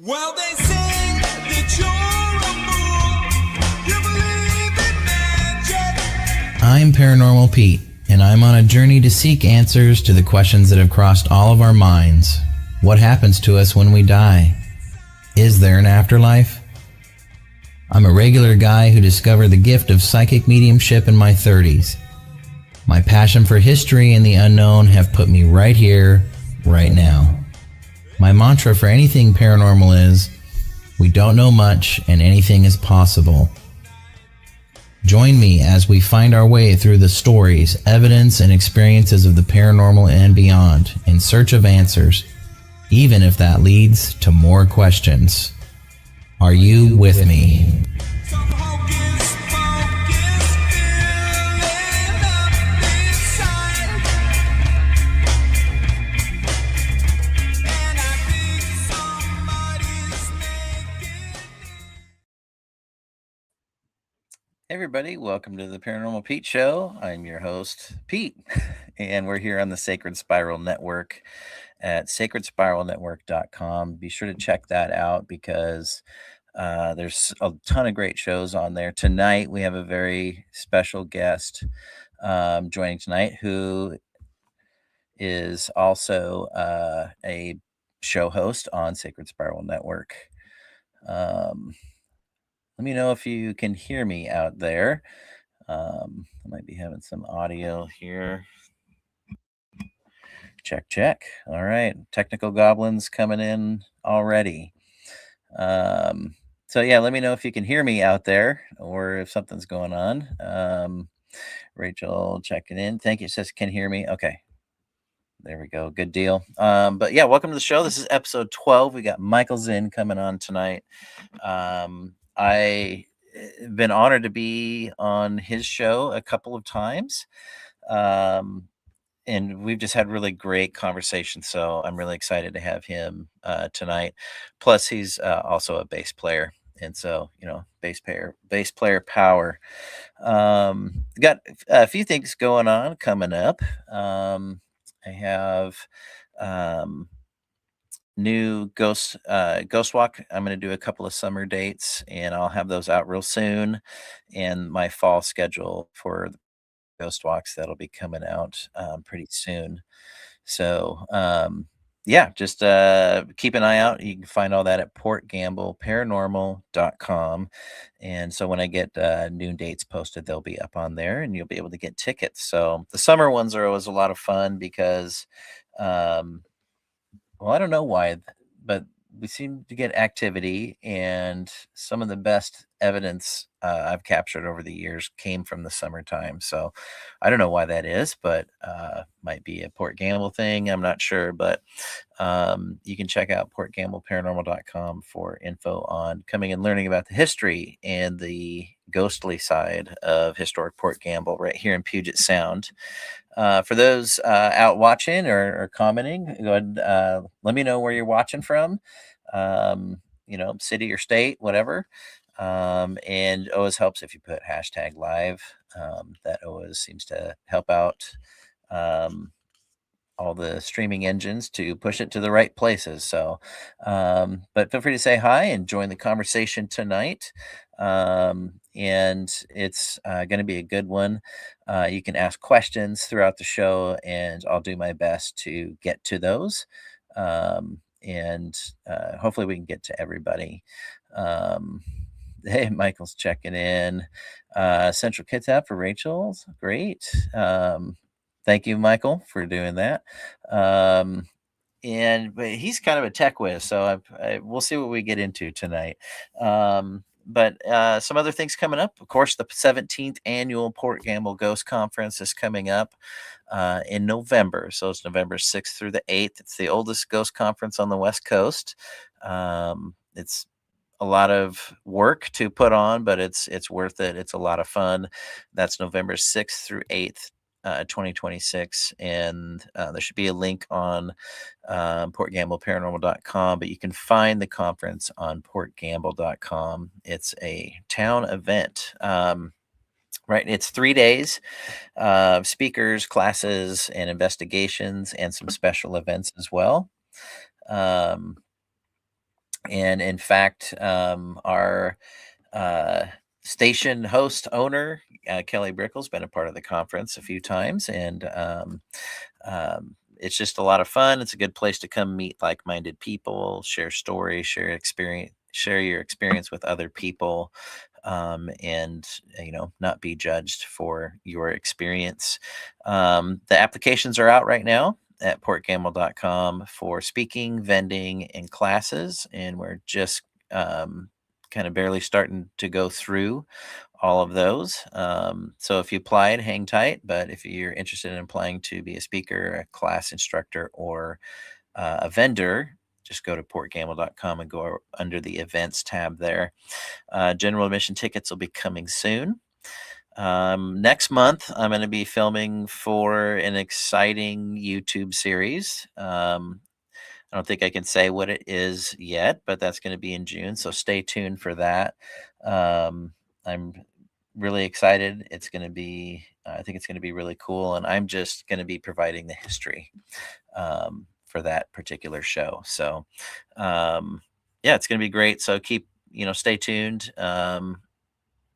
Well, they say that you're a fool. You believe in magic. I'm Paranormal Pete, and I'm on a journey to seek answers to the questions that have crossed all of our minds. What happens to us when we die? Is there an afterlife? I'm a regular guy who discovered the gift of psychic mediumship in my 30s. My passion for history and the unknown have put me right here, right now. My mantra for anything paranormal is, we don't know much and anything is possible. Join me as we find our way through the stories, evidence, and experiences of the paranormal and beyond in search of answers, even if that leads to more questions. Are you with me? Some hocus pocus filling up inside. And I think somebody's making. Hey everybody, welcome to the Paranormal Pete Show. I'm your host, Pete, and we're here on the Sacred Spiral Network at sacredspiralnetwork.com. Be sure to check that out because there's a ton of great shows on there. Tonight, we have a very special guest joining tonight who is also a show host on Sacred Spiral Network. Let me know if you can hear me out there. I might be having some audio here. Check. All right. Technical goblins coming in already. So yeah, let me know if you can hear me out there or if something's going on. Rachel checking in. Thank you. Says can hear me. Okay. There we go. Good deal. But yeah, welcome to the show. This is episode 12. We got Michael Zinn coming on tonight. I been honored to be on his show a couple of times. And we've just had really great conversations. So I'm really excited to have him tonight. Plus, he's also a bass player. And so, bass player power. Got a few things going on coming up. I have new ghost walk. I'm going to do a couple of summer dates and I'll have those out real soon. And my fall schedule for ghost walks that'll be coming out pretty soon. So yeah, just keep an eye out. You can find all that at portgambleparanormal.com. And so when I get new dates posted, they'll be up on there and you'll be able to get tickets. So the summer ones are always a lot of fun because well, I don't know why, but we seem to get activity, and some of the best evidence I've captured over the years came from the summertime. So I don't know why that is, but might be a Port Gamble thing. I'm not sure, but you can check out portgambleparanormal.com for info on coming and learning about the history and the ghostly side of historic Port Gamble right here in Puget Sound. For those out watching or commenting, go ahead, let me know where you're watching from, city or state, whatever. And always helps if you put hashtag live. That always seems to help out all the streaming engines to push it to the right places. So, but feel free to say hi and join the conversation tonight. And it's going to be a good one. You can ask questions throughout the show, and I'll do my best to get to those. And hopefully we can get to everybody. Hey, Michael's checking in. Central Kids app for Rachel. Great. Thank you, Michael, for doing that. But he's kind of a tech whiz, so we'll see what we get into tonight. But some other things coming up. Of course, the 17th annual Port Gamble Ghost Conference is coming up in November. So it's November 6th through the 8th. It's the oldest ghost conference on the West Coast. It's a lot of work to put on, but it's worth it. It's a lot of fun. That's November 6th through 8th. 2026, and there should be a link on portgambleparanormal.com, but you can find the conference on portgamble.com. It's a town event, right? It's 3 days of speakers, classes, and investigations, and some special events as well. And in fact, our uh, station host owner, Kelly Brickle's been a part of the conference a few times, and it's just a lot of fun. It's a good place to come meet like-minded people, share stories, share your experience with other people, and not be judged for your experience. The applications are out right now at portgamble.com for speaking, vending, and classes, and we're just kind of barely starting to go through all of those. So if you applied, hang tight. But if you're interested in applying to be a speaker, a class instructor, or a vendor, just go to portgamble.com and go under the events tab there. General admission tickets will be coming soon. Next month, I'm going to be filming for an exciting YouTube series. I don't think I can say what it is yet, but that's going to be in June. So stay tuned for that. I'm really excited. I think it's going to be really cool. And I'm just going to be providing the history for that particular show. So, yeah, it's going to be great. So stay tuned.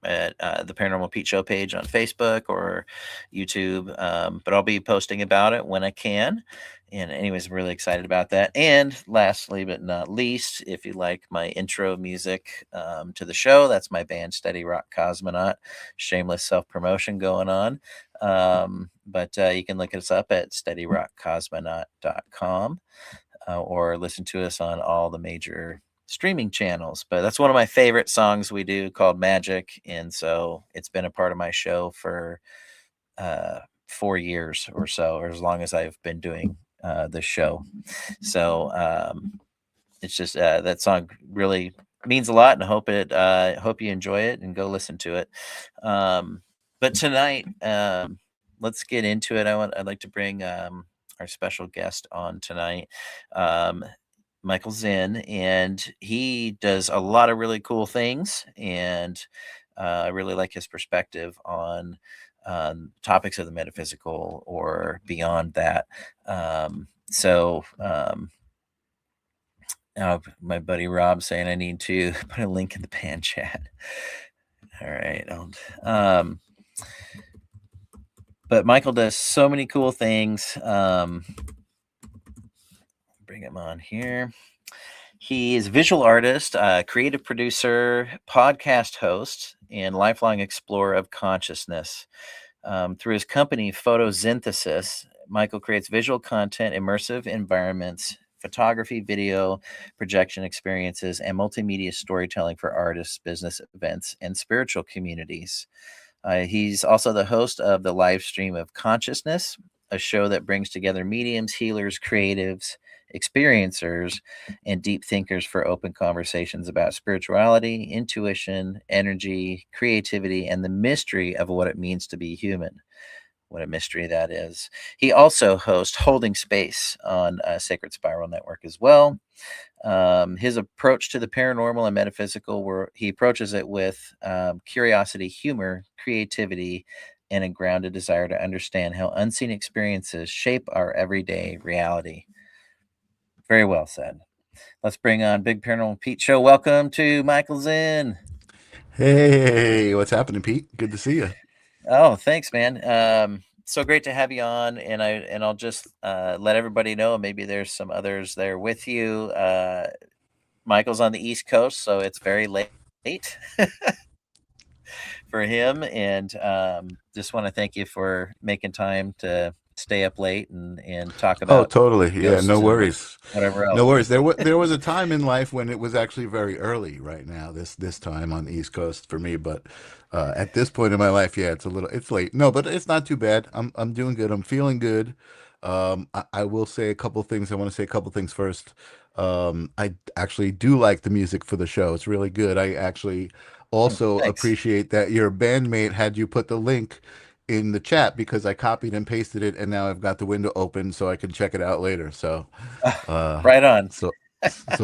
At the Paranormal Pete Show page on Facebook or YouTube. But I'll be posting about it when I can. And anyways, I'm really excited about that. And lastly, but not least, if you like my intro music to the show, that's my band Steady Rock Cosmonaut. Shameless self-promotion going on. But you can look us up at steadyrockcosmonaut.com or listen to us on all the major streaming channels. But that's one of my favorite songs we do, called Magic, and so it's been a part of my show for 4 years or so, or as long as I've been doing the show. So it's just that song really means a lot, and I hope you enjoy it and go listen to it. But tonight, let's get into it. I'd like to bring our special guest on tonight, Michael Zinn, and he does a lot of really cool things, and I really like his perspective on topics of the metaphysical or beyond that. My buddy Rob saying I need to put a link in the pan chat. All right. But Michael does so many cool things. Bring him on here. He is a visual artist, creative producer, podcast host, and lifelong explorer of consciousness. Through his company, Photosynthesis, Michael creates visual content, immersive environments, photography, video, projection experiences, and multimedia storytelling for artists, business events, and spiritual communities. He's also the host of the live stream of Consciousness, a show that brings together mediums, healers, creatives, experiencers, and deep thinkers for open conversations about spirituality, intuition, energy, creativity, and the mystery of what it means to be human. What a mystery that is. He also hosts Holding Space on Sacred Spiral Network as well. His approach to the paranormal and metaphysical, where he approaches it with curiosity, humor, creativity, and a grounded desire to understand how unseen experiences shape our everyday reality. Very well said. Let's bring on Big Paranormal Pete Show. Welcome to Michael Zinn. Hey, what's happening, Pete? Good to see you. Oh, thanks, man. So great to have you on, and I'll just let everybody know. Maybe there's some others there with you. Michael's on the East Coast, so it's very late for him, and just want to thank you for making time to stay up late and talk Oh, about totally. Yeah, no ghosts and worries. whatever No else. worries. There was a time in life when it was actually very early right now, this time on the East Coast for me, but at this point in my life, yeah, it's late. No, but it's not too bad. I'm doing good. I'm feeling good. I will say a couple things. I want to say a couple things first. I actually do like the music for the show. It's really good. I actually also Thanks. appreciate that your bandmate had you put the link in the chat because I copied and pasted it, and now I've got the window open so I can check it out later. So, uh, Right on. so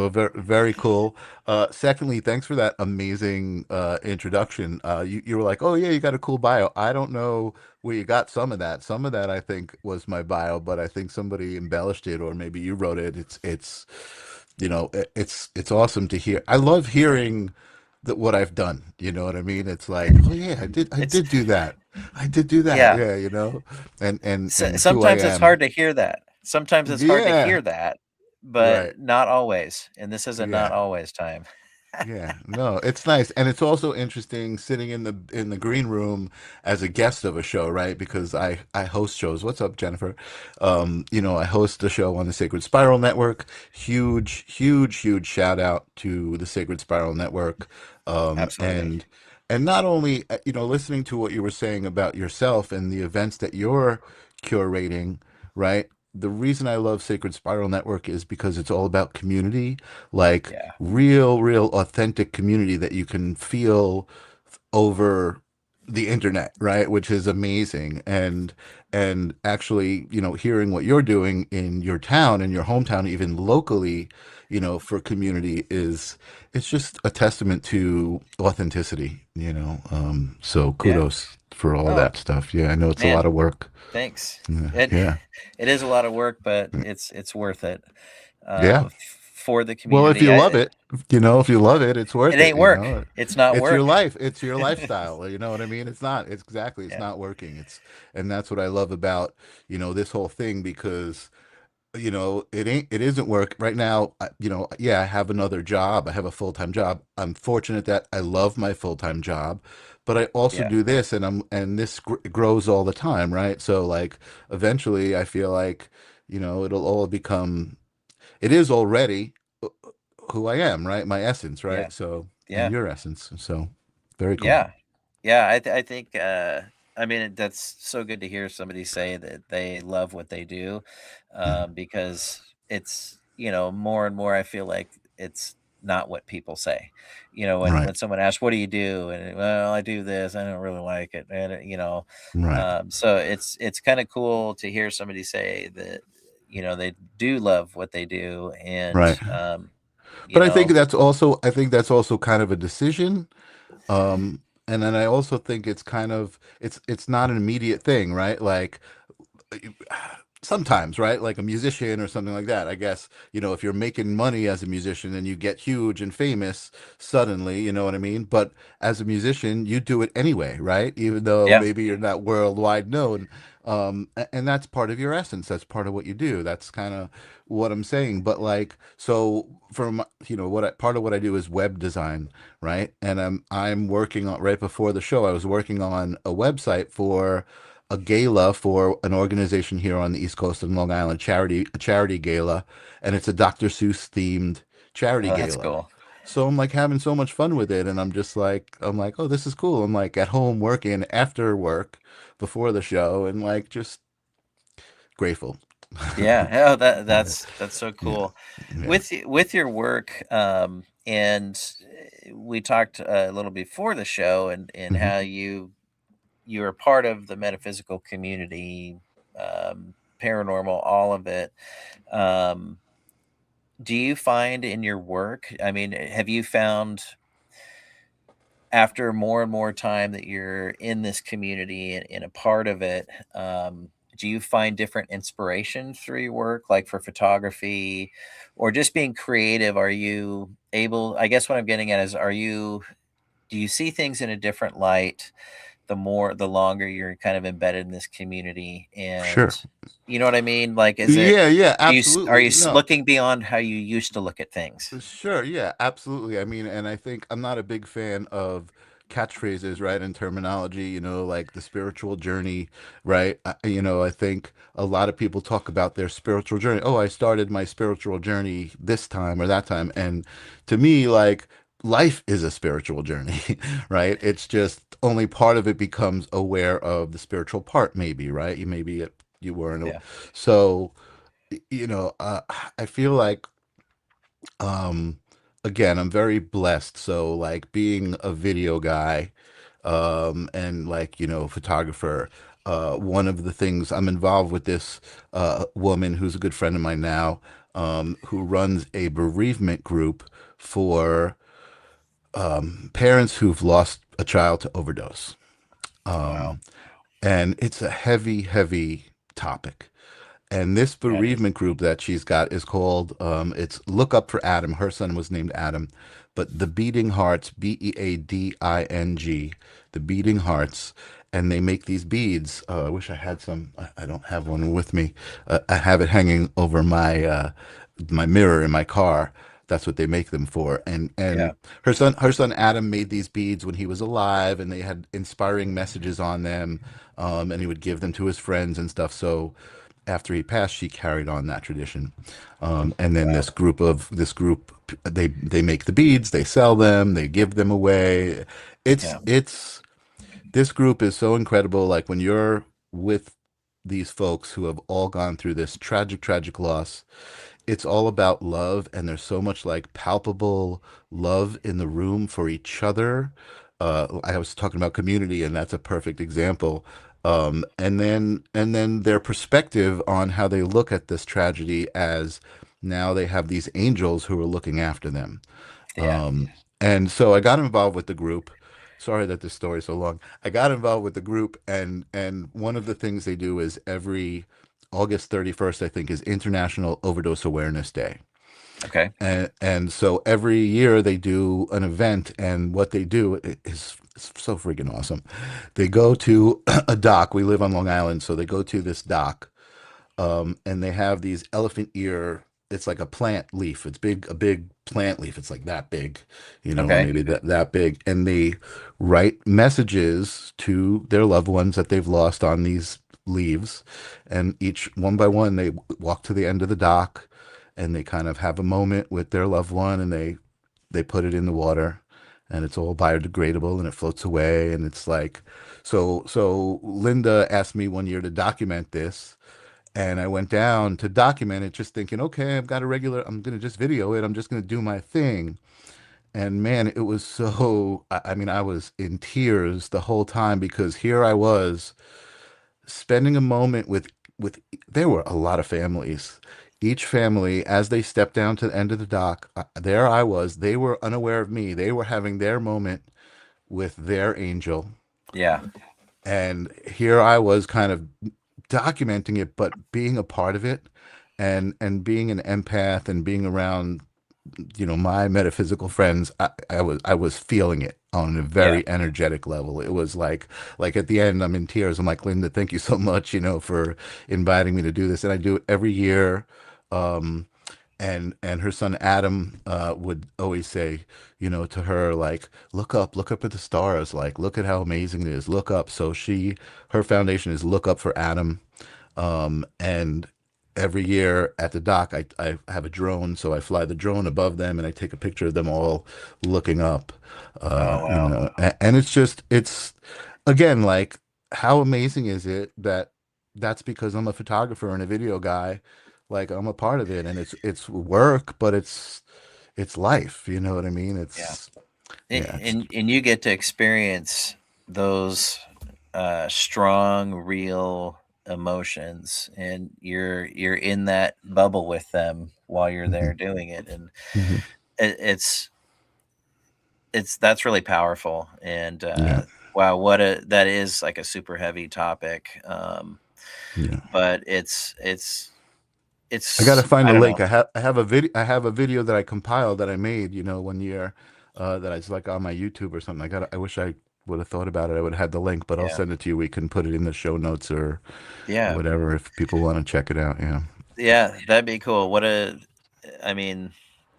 very very cool. Secondly, thanks for that amazing introduction. You were like, oh yeah, you got a cool bio. I don't know where you got some of that. Some of that I think was my bio, but I think somebody embellished it, or maybe you wrote it. it's awesome to hear. I love hearing that what I've done. You know what I mean? It's like, oh yeah, I It's did do that. I did do that. yeah. Yeah, and who I Sometimes it's am. hard to hear that. Sometimes it's hard to Yeah, hear that, right. but not always. And this is a not Yeah. always time. Yeah, no, it's nice, and it's also interesting sitting in the green room as a guest of a show, right? Because I host shows. What's up, Jennifer? I host a show on the Sacred Spiral Network. Huge, huge, huge shout out to the Sacred Spiral Network. Um, Absolutely. and and not only listening to what you were saying about yourself and the events that you're curating, right? The reason I love Sacred Spiral Network is because it's all about community, like Yeah. real authentic community that you can feel over the internet, right? Which is amazing. And actually, hearing what you're doing in your town, in your hometown, even locally, for community is it's just a testament to authenticity, so Yeah. kudos for all Oh, that stuff. Yeah, I know it's a lot man, of work. thanks. Yeah, It yeah. it is a lot of work, but it's worth it. Yeah. For the Well, if community. you love it, if you love it, it's It worth it, ain't work. It's not It's your work. life, it's your lifestyle, you know what I mean? It's Yeah. not working. And that's what I love about, this whole thing because, it isn't work right now. Yeah, I have another job. I have a full-time job. I'm fortunate that I love my full-time job, but I also Yeah. do this and this grows all the time, right? So like eventually I feel like, it'll all become it is already who I am, right? My essence, Yeah. right? So, and Yeah. your essence. So, very cool. Yeah. Yeah, I think, I mean, that's so good to hear somebody say that they love what they do, Yeah. because it's, more and more I feel like it's not what people say. Right. When someone asks, "What do you do?" And, "Well, I do this. I don't really like it." And, Right. so it's kind of cool to hear somebody say that, they do love what they do, and, Right. you But know, I think that's also kind of a decision. And then I also think it's kind of it's not an immediate thing, right? Like sometimes, right? Like a musician or something like that. I guess, if you're making money as a musician and you get huge and famous suddenly, you know what I mean? But as a musician, you do it anyway, right? Even though yeah, maybe you're not worldwide known. And that's part of your essence. That's part of what you do. That's kind of what I'm saying. But like, so for my, part of what I do is web design, right? And I'm working on right before the show, I was working on a website for a gala for an organization here on the East Coast in Long Island, a charity gala, and it's a Dr. Seuss themed charity oh, that's gala. cool. So I'm like having so much fun with it, and I'm like, oh, this is cool. I'm like at home working after work, before the show, and like just grateful. Yeah, oh, Yeah, that's so yeah, cool. yeah. With your work, and we talked a little before the show, and Hmm. how you are part of the metaphysical community, paranormal, all of it. Um, do you find in your work, I mean, have you found after more and more time that you're in this community and a part of it, do you find different inspiration through your work, like for photography or just being creative? Are you able, I guess what I'm getting at is, do you see things in a different light the longer you're kind of embedded in this community? And Sure. you know what I mean? Like, Yeah, yeah, are absolutely. you No, looking beyond how you used to look at things? sure, yeah, absolutely. I mean, and I think I'm not a big fan of catchphrases, right, and terminology, like the spiritual journey, right? I think a lot of people talk about their spiritual journey. Oh, I started my spiritual journey this time or that time. And to me, like, life is a spiritual journey, right? It's just only part of it becomes aware of the spiritual part, maybe, right? You weren't. Yeah. So, I feel like um, again, I'm very blessed. So like being a video guy, and like, photographer, one of the things I'm involved with this woman who's a good friend of mine now, who runs a bereavement group for parents who've lost a child to overdose. Wow. And it's a heavy, heavy topic. And this That is bereavement group that she's got is called it's Look Up for Adam. Her son was named Adam, but the Beating Hearts, Beading, the Beating Hearts, and they make these beads. I wish I had some. I don't have one with me. I have it hanging over my mirror in my car. That's what they make them for. And yeah, her son Adam made these beads when he was alive, and they had inspiring messages on them. And he would give them to his friends and stuff. So after he passed, she carried on that tradition. And then wow, this group, they make the beads, they sell them, they give them away. yeah, It's this group is so incredible. Like when you're with these folks who have all gone through this tragic, tragic loss, it's all about love, and there's so much like palpable love in the room for each other. I was talking about community, and that's a perfect example. And then their perspective on how they look at this tragedy as now they have these angels who are looking after them. yeah, And so I got involved with the group. Sorry that this story is so long. I got involved with the group, and one of the things they do is every August 31st, I think, is International Overdose Awareness Day. okay, And so every year they do an event, and what they do is so freaking awesome. They go to a dock. We live on Long Island, so they go to this dock, and they have these elephant ear. It's like a plant leaf. It's big, a big plant leaf. It's like that big, or okay, maybe that big. And they write messages to their loved ones that they've lost on these leaves, and each one by one they walk to the end of the dock, and they kind of have a moment with their loved one, and they put it in the water, and it's all biodegradable, and it floats away, and it's like so Linda asked me one year to document this, and I went down to document it, just thinking, okay, I'm going to just video it. I'm just going to do my thing. And man, it was so, I mean, I was in tears the whole time, because here I was spending a moment with, there were a lot of families. Each family, as they stepped down to the end of the dock, there I was. They were unaware of me. They were having their moment with their angel. yeah, And here I was kind of documenting it, but being a part of it, and being an empath, and being around, my metaphysical friends. I was feeling it on a yeah, very energetic level. It was like at the end, I'm in tears. I'm like, Linda, thank you so much, for inviting me to do this. And I do it every year. Um, and her son Adam would always say, to her, like, look up at the stars, like, look at how amazing it is, look up. So her foundation is Look Up for Adam. And every year at the dock, I have a drone, so I fly the drone above them, and I take a picture of them all looking up. oh wow, And it's again, like, how amazing is it that that's because I'm a photographer and a video guy. Like, I'm a part of it, and it's work, but it's life. You know what I mean? yeah, Yeah, it's and you get to experience those strong, real emotions, and you're in that bubble with them while you're mhm, there doing it, and mhm. it's that's really powerful. And Yeah, wow, what a that is like a super heavy topic, yeah. but I gotta it's find I a don't know, link. I have a video that I compiled that I made, one year, that I like on my YouTube or something. I wish I would have thought about it. I would have had the link, but I'll yeah, send it to you. We can put it in the show notes or yeah, whatever if people want to check it out. Yeah. yeah, that'd be cool. What a I mean,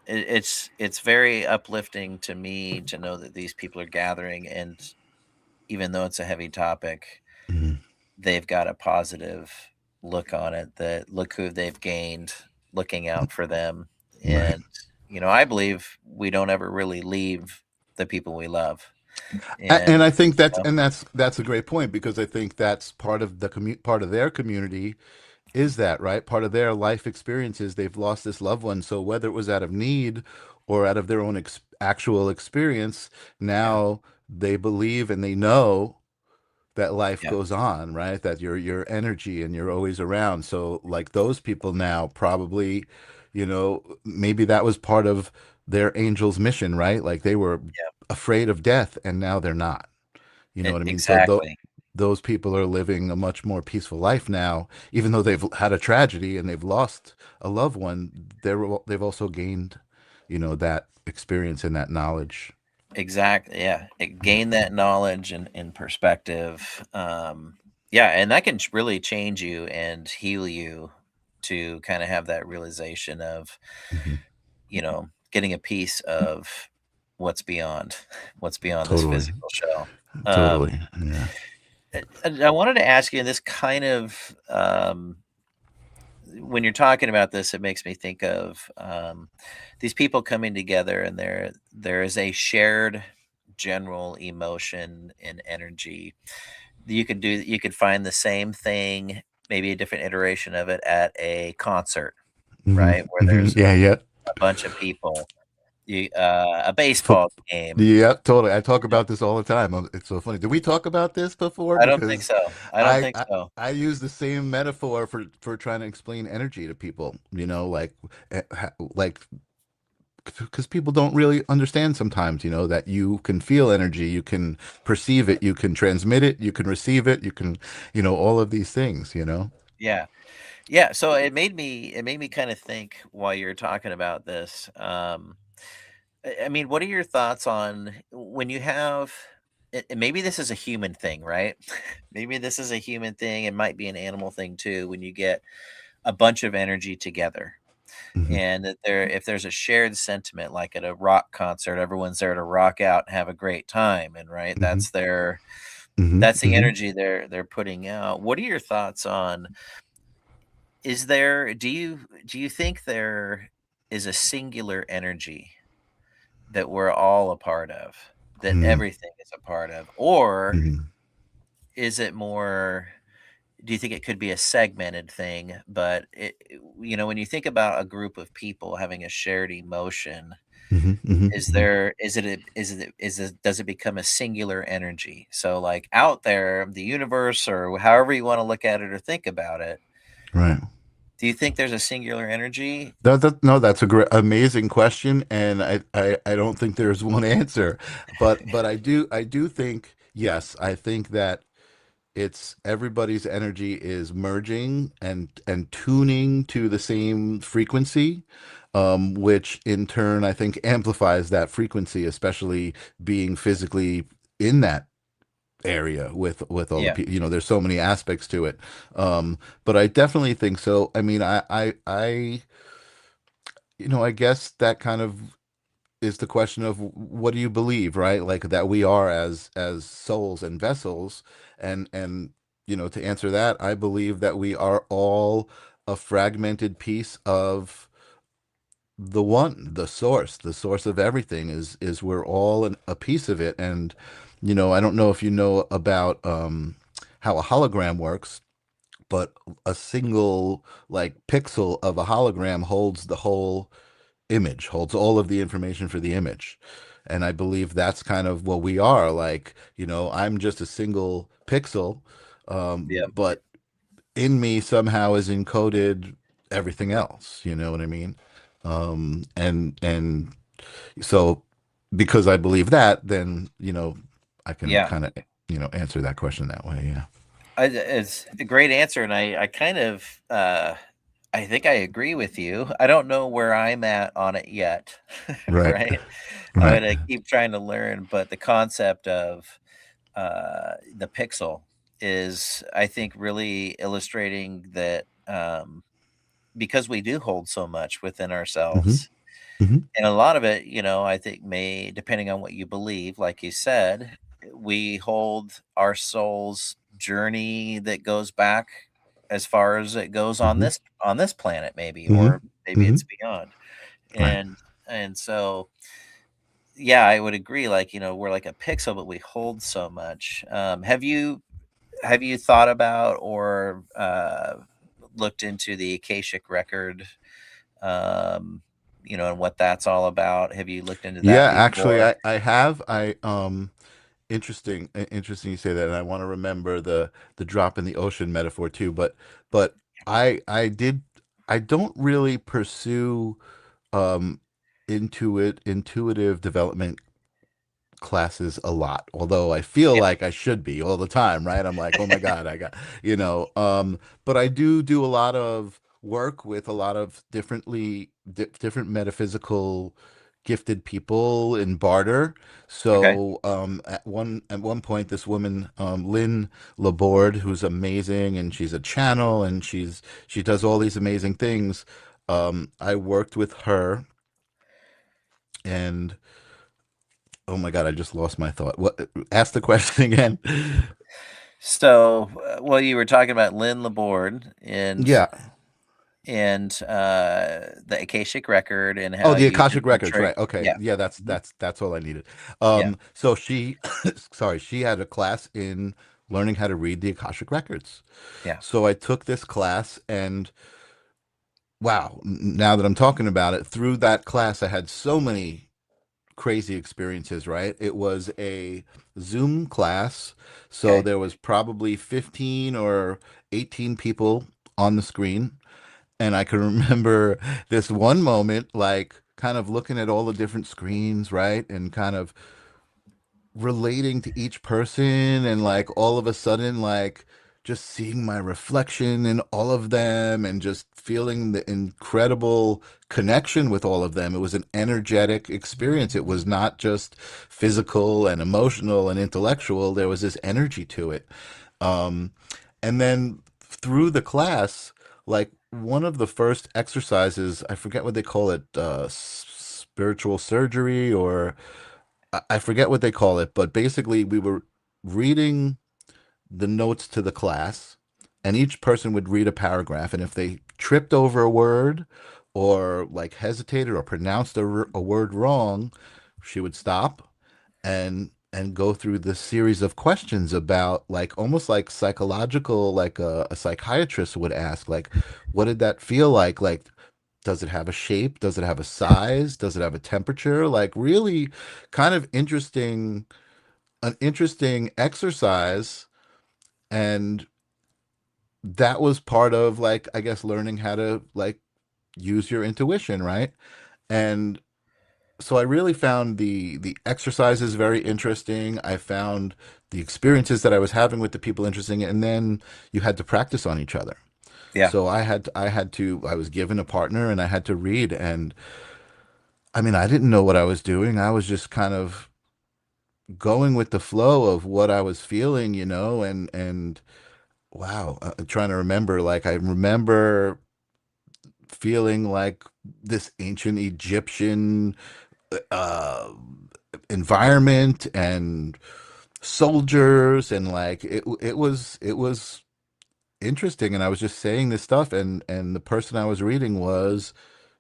it's very uplifting to me to know that these people are gathering, and even though it's a heavy topic, Mhm. they've got a positive look on it, that look who they've gained looking out for them. Right. And I believe we don't ever really leave the people we love. And And I think you know, that's a great point, because I think that's part of their community, is that right? Part of their life experiences, they've lost this loved one. So whether it was out of need or out of their own actual experience, yeah, now they believe and they know that life yeah, goes on, right? That your energy, and you're always around. So like those people now probably, maybe that was part of their angel's mission, right? Like they were yeah, afraid of death, and now they're not. You know what I mean? So exactly. those people are living a much more peaceful life now, even though they've had a tragedy and they've lost a loved one. They've also gained, that experience and that knowledge. Exactly. Yeah. Gain that knowledge and perspective. Yeah. And that can really change you and heal you to kind of have that realization of, Hmm. getting a piece of what's beyond, what's beyond this Totally, physical shell. Um, totally. Yeah. I wanted to ask you this kind of, when you're talking about this, it makes me think of these people coming together, and there is a shared general emotion and energy. You could find the same thing, maybe a different iteration of it at a concert, Hmm. right? Where Hmm. there's Yeah, yeah. a bunch of people, a To- baseball game. yeah, totally. I talk You know, about this all the time. It's so funny. Did we talk about this before? I don't think Because so. I don't I, think I so. I use the same metaphor for trying to explain energy to people. Like because people don't really understand sometimes. That you can feel energy, you can perceive it, you can transmit it, you can receive it, you can, all of these things. Yeah. Yeah, so it made me kind of think while you're talking about this. I mean, what are your thoughts on when you have, and maybe this is a human thing, right? Maybe this is a human thing. It might be an animal thing too. When you get a bunch of energy together, Hmm. and that if there's a shared sentiment, like at a rock concert, everyone's there to rock out and have a great time, and right, Hmm. Hmm. that's the Hmm. energy they're putting out. What are your thoughts on? Is there do you think there is a singular energy that we're all a part of, that Hmm. everything is a part of? Or Hmm. is it more, do you think it could be a segmented thing, but when you think about a group of people having a shared emotion, Hmm. Hmm. is Hmm. there is it does it become a singular energy? So like out there, the universe, or however you want to look at it or think about it, Right. do you think there's a singular energy? No, that's a great, amazing question, and I don't think there's one answer, but I do think yes, I think that it's everybody's energy is merging and tuning to the same frequency, which in turn I think amplifies that frequency, especially being physically in that area with all the Yeah. people. There's so many aspects to it, but I definitely think so. I mean, I guess that kind of is the question of what do you believe, right? Like that we are as souls and vessels, and to answer that, I believe that we are all a fragmented piece of the one, the source of everything is we're all a piece of it. And I don't know if you know about how a hologram works, but a single like pixel of a hologram holds the whole image, holds all of the information for the image. And I believe that's kind of what we are. Like, I'm just a single pixel, Yeah. but in me somehow is encoded everything else. You know what I mean? And so because I believe that, then, I can Yeah. kind of, answer that question that way. Yeah. It's a great answer, and I kind of, I think I agree with you. I don't know where I'm at on it yet, Right. right? I'm Right. gonna keep trying to learn, but the concept of, the pixel is, I think, really illustrating that, because we do hold so much within Hmm. ourselves. Hmm. And a lot of it, I think depending on what you believe, like you said, we hold our soul's journey that goes back as far as it goes Hmm. on this planet, maybe, Hmm. or maybe Hmm. it's beyond. Right. And so, yeah, I would agree. Like, we're like a pixel, but we hold so much. Have you thought about or looked into the Akashic record? Um, and what that's all about. Have you looked into Yeah, that actually, before? I have. Interesting you say that, and I want to remember the drop in the ocean metaphor too. But I don't really pursue um intuitive development classes a lot, although I feel like I should be all the time, right? I'm like, oh my God, I got, but I do a lot of work with a lot of different metaphysical gifted people in barter. Okay. So at one point, this woman, Lynn Laborde, who's amazing, and she's a channel, and she does all these amazing things. I worked with her, and oh my God, I just lost my thought. What? Ask the question again. So, well, you were talking about Lynn Laborde Yeah. and the Akashic record and Oh, how the you did Akashic Records, portray. right? Okay. Yeah. Yeah, Mhm. that's all I needed. Yeah. So she, sorry, she had a class in learning how to read the Akashic Records. Yeah. So I took this class, and wow, now that I'm talking about it, through that class, I had so many crazy experiences, right? It was a Zoom class, so Okay. there was probably 15 or 18 people on the screen, and I can remember this one moment, like kind of looking at all the different screens, right? And kind of relating to each person, and like all of a sudden, like just seeing my reflection in all of them, and just feeling the incredible connection with all of them. It was an energetic experience. It was not just physical and emotional and intellectual. There was this energy to it. um and then through the class, like one of the first exercises, I forget what they call it, spiritual surgery, or I forget what they call it, but basically we were reading the notes to the class, and each person would read a paragraph, and if they tripped over a word, or like hesitated or pronounced a word wrong, she would stop and go through this series of questions about, like, almost like psychological, like a psychiatrist would ask, like, what did that feel like, does it have a shape, does it have a size, does it have a temperature, like really kind of an interesting exercise. And that was part of, like, I guess, learning how to, like, use your intuition, right? And so I really found the exercises very interesting. I found the experiences that I was having with the people interesting, and then you had to practice on each other. Yeah. So I was given a partner, and I had to read. And I mean, I didn't know what I was doing. I was just kind of going with the flow of what I was feeling, and wow, I'm trying to remember. Like, I remember feeling like this ancient Egyptian uh environment, and soldiers, and like it was interesting, and I was just saying this stuff, and the person I was reading was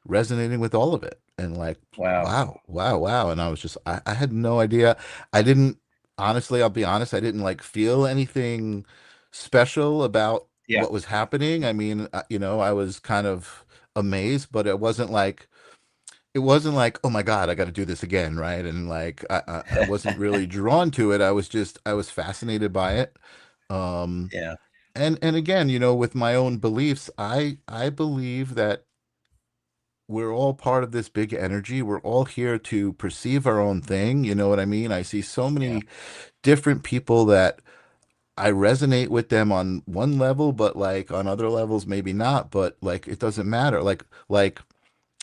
resonating with all of it, and like, Wow. wow, wow, wow. And I was just, I had no idea. I didn't, honestly, I'll be honest, I didn't like feel anything special about Yeah. what was happening. I mean, I was kind of amazed, but it wasn't like, oh my God, I got to do this again, right? And like, I wasn't really drawn to it. I was fascinated by it. Um, Yeah. and again, with my own beliefs, I believe that we're all part of this big energy. We're all here to perceive our own thing. You know what I mean? I see so Yeah. many different people that I resonate with them on one level, but like on other levels, maybe not. But like, it doesn't matter. Like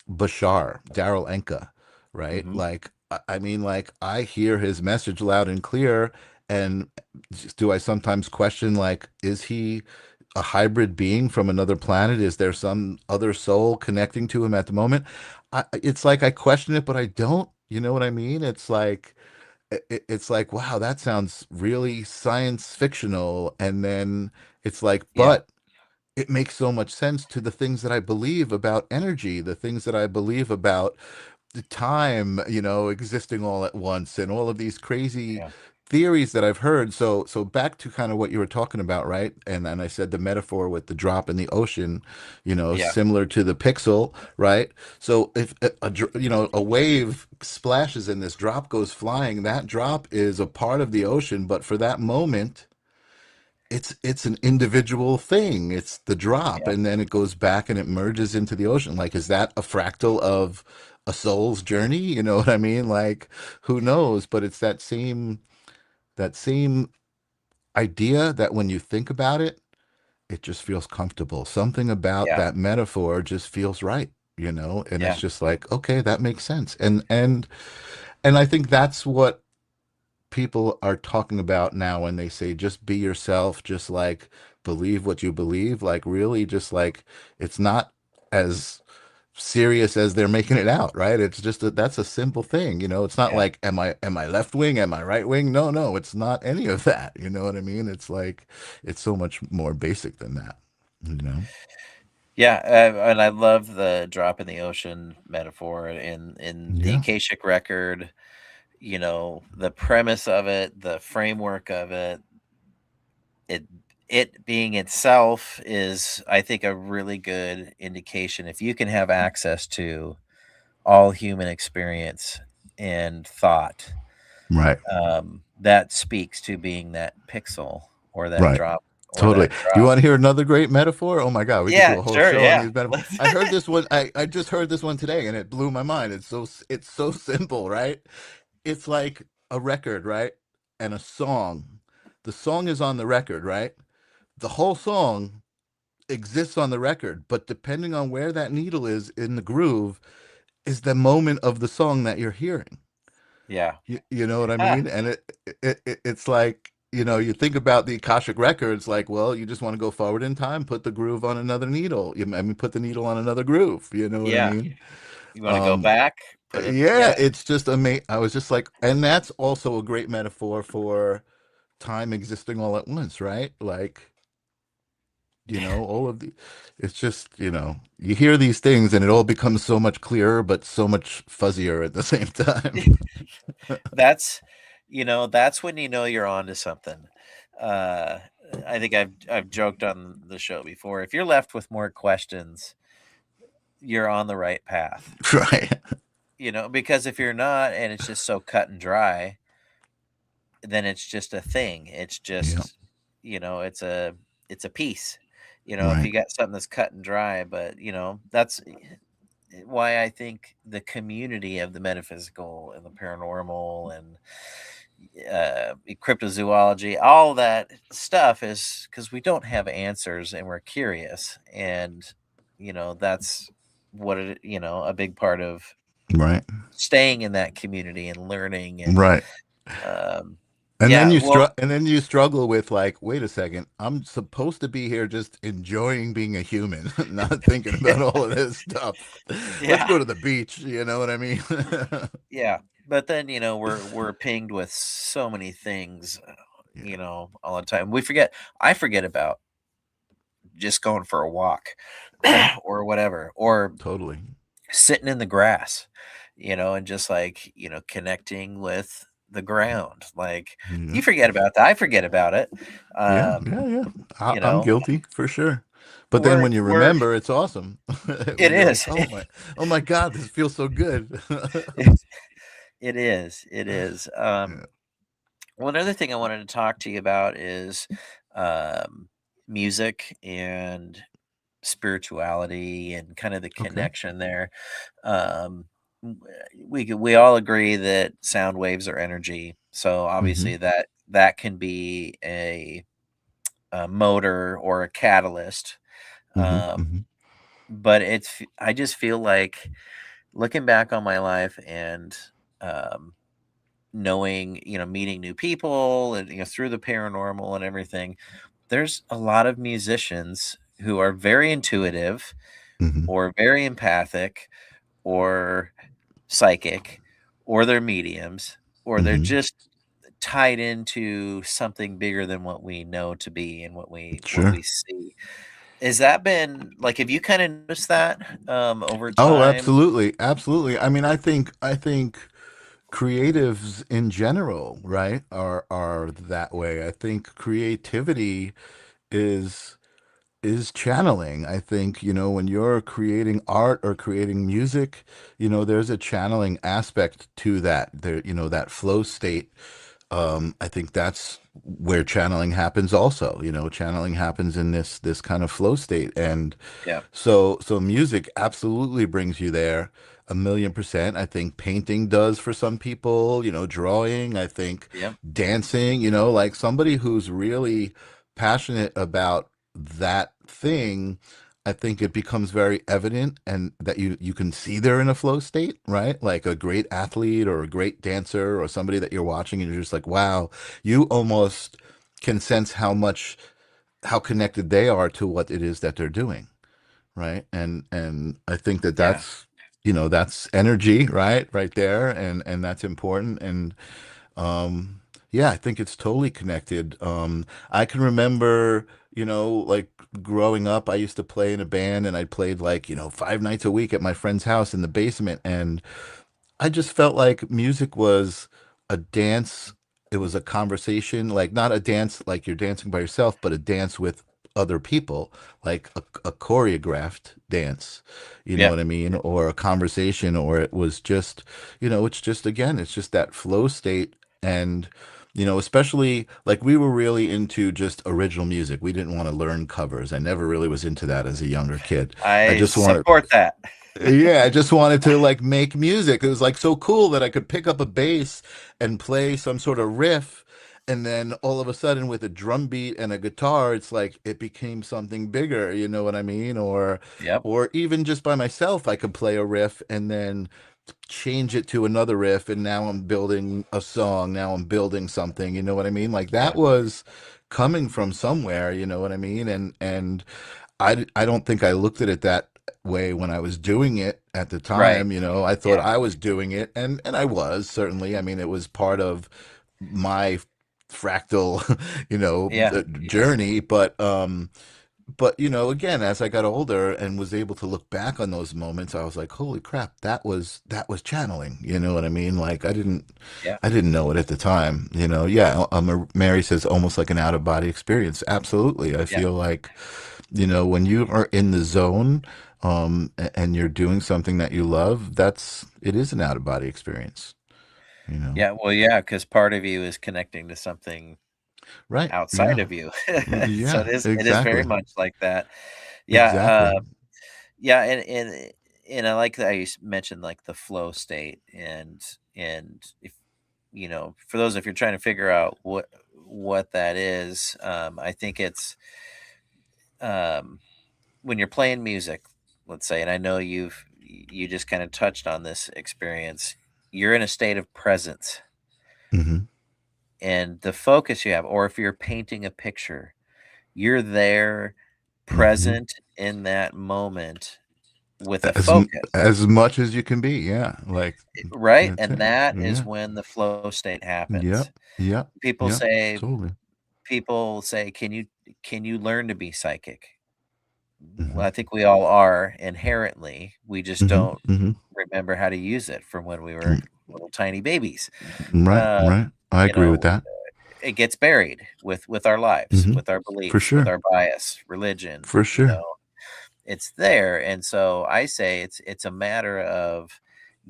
Bashar, Daryl Enka, right? Hmm. Like, I mean, like, I hear his message loud and clear. And do I sometimes question, like, is he a hybrid being from another planet? Is there some other soul connecting to him at the moment? It's like I question it, but I don't. You know what I mean? It's like, it's like, wow, that sounds really science fictional. And then it's like, Yeah. but it makes so much sense to the things that I believe about energy, the things that I believe about the time, existing all at once, and all of these crazy Yeah. theories that I've heard. So back to kind of what you were talking about, right? And I said the metaphor with the drop in the ocean, Yeah. similar to the pixel, right? So if a wave splashes and this drop goes flying, that drop is a part of the ocean, but for that moment, it's an individual thing. It's the drop, Yeah, and then it goes back and it merges into the ocean. Like, is that a fractal of a soul's journey? You know what I mean? Like, who knows? But it's that same idea that when you think about it, it just feels comfortable. Something about yeah, that metaphor just feels right, and it's yeah, just like, okay, that makes sense. And I think that's what people are talking about now when they say just be yourself, just like believe what you believe, like really just like it's not as serious as they're making it out, right? It's just that's a simple thing, it's not yeah. like am I left wing, am I right wing? No, no, it's not any of that, you know what I mean? It's like it's so much more basic than that, you know. Yeah, and I love the drop in the ocean metaphor in the Yeah, Akashic record. The premise of it, the framework of it, it it being itself is, I think, a really good indication. If you can have access to all human experience and thought, right, that speaks to being that pixel or that right. drop or Totally. that You drop. want to hear another great metaphor? Oh my God, we could Yeah, do a whole sure, show on yeah. these metaphors. Let's I heard this one. I just heard this one today, and it blew my mind. It's so simple, right? It's like a record, right? And a song. The song is on the record, right? The whole song exists on the record, but depending on where that needle is in the groove, is the moment of the song that you're hearing. Yeah. You know what I Ah, mean? And it's like, you think about the Akashic records, like, well, you just want to go forward in time, put the groove on another needle. I mean, put the needle on another groove. You know what I yeah. mean? You wanna go Um, back? Put it yeah, yeah. it's just amazing. I was just like, and that's also a great metaphor for time existing all at once, right? Like, all of the, it's just, you hear these things and it all becomes so much clearer, but so much fuzzier at the same time. That's that's when you know you're onto something. Uh, I think I've joked on the show before. If you're left with more questions, you're on the right path. Right. Because if you're not and it's just so cut and dry, then it's just a thing. It's Yeah. just, it's a piece. If Right. you got something that's cut and dry, but that's why I think the community of the metaphysical and the paranormal and cryptozoology, all that stuff is because we don't have answers and we're curious. And, that's what a big part of Right. staying in that community and learning. And, Right. um, And then yeah, you well, struggle with like, wait a second, I'm supposed to be here just enjoying being a human, not thinking about all of this stuff. Let's yeah, go to the beach, you know what I mean? yeah. But then, we're pinged with so many things, Yeah, all the time. I forget about just going for a walk or whatever, or totally. sitting in the grass, and just like, connecting with the ground. Like, Yeah. you forget about that. I forget about it. Yeah, Um, yeah, yeah. you I'm know, guilty for sure. But then we're when you we're remember, it's awesome. it When you're like, is. oh my God, this feels so good. It is. It is. Yeah. One other thing I wanted to talk to you about is um music and spirituality and kind of the Okay. connection there. Um, we all agree that sound waves are energy, so Mm-hmm. obviously that can be a motor or a catalyst. Mm-hmm. Um, Mm-hmm. but I just feel like looking back on my life and um, knowing, meeting new people and through the paranormal and everything. There's a lot of musicians who are very intuitive Mm-hmm. or very empathic or psychic, or they're mediums, or they're Mm-hmm. just tied into something bigger than what we know to be and what we Sure. see. Has that been like, have you kind of noticed that over Oh, time? absolutely. Absolutely. I mean, I think creatives in general, right, are that way. I think creativity is is channeling. I think, when you're creating art or creating music, there's a channeling aspect to that. There, that flow state. I think that's where channeling happens also. Channeling happens in this kind of flow state. And Yeah. so music absolutely brings you there 1,000,000%. I think painting does for some people, drawing, I think Yeah. dancing, like somebody who's really passionate about that thing. I think it becomes very evident and that you can see they're in a flow state, right? Like a great athlete or a great dancer or somebody that you're watching and you're just like, wow, you almost can sense how connected they are to what it is that they're doing, right? And I think that Yeah. that's energy, right there, and that's important. And yeah, I think it's totally connected. I can remember, like growing up, I used to play in a band and I played like, 5 nights a week at my friend's house in the basement. And I just felt like music was a dance. It was a conversation, like not a dance like you're dancing by yourself, but a dance with other people, like a choreographed dance. You know Yeah. what I mean? Or a conversation, or it was just, it's just, again, it's just that flow state. And, especially like we were really into just original music. We didn't want to learn covers. I never really was into that as a younger kid. I I just wanted, support that. yeah, I just wanted to like make music. It was like so cool that I could pick up a bass and play some sort of riff. And then all of a sudden with a drum beat and a guitar, it's like it became something bigger, you know what I mean? Yep. Or even just by myself, I could play a riff and then change it to another riff and now I'm building a song. Now I'm building something, you know what I mean? Like that Yeah. was coming from somewhere, you know what I mean? And I don't think I looked at it that way when I was doing it at the Right. time. I thought Yeah. I was doing it, and I was certainly. I mean, it was part of my fractal, Yeah. Yeah. journey. But again, as I got older and was able to look back on those moments, I was like, holy crap, that was channeling. You know what I mean? Like Yeah. I didn't know it at the time. Yeah. Mary says almost like an out of body experience. Absolutely, I Yeah. feel like when you are in the zone, and you're doing something that you love, it is an out of body experience, you know? Yeah. Well, yeah, because part of you is connecting to something Right. outside Yeah. of you. So Yeah, it is very exactly. much like that. Yeah. Exactly. Yeah. And I like that mentioned like the flow state and if for those if you're trying to figure out what that is, I think it's um when you're playing music, let's say, and I know you just kind of touched on this experience, you're in a state of presence Hmm. and the focus you have, or if you're painting a picture, you're there Hmm. present in that moment with a As focus, as much as you can be. Yeah. Like right? that's And it. that is Yeah. when the flow state happens. Yep. Yep. People Yep. say, Totally. can you learn to be psychic? Well, Hmm. I think we all are inherently. We just Hmm. don't Hmm. remember how to use it from when we were little tiny babies. Right. Um, Right. I you agree with know, that. it gets buried with our lives, Hmm. with our For beliefs, with sure. our bias, religion. For sure. It's there, and so I say it's a matter of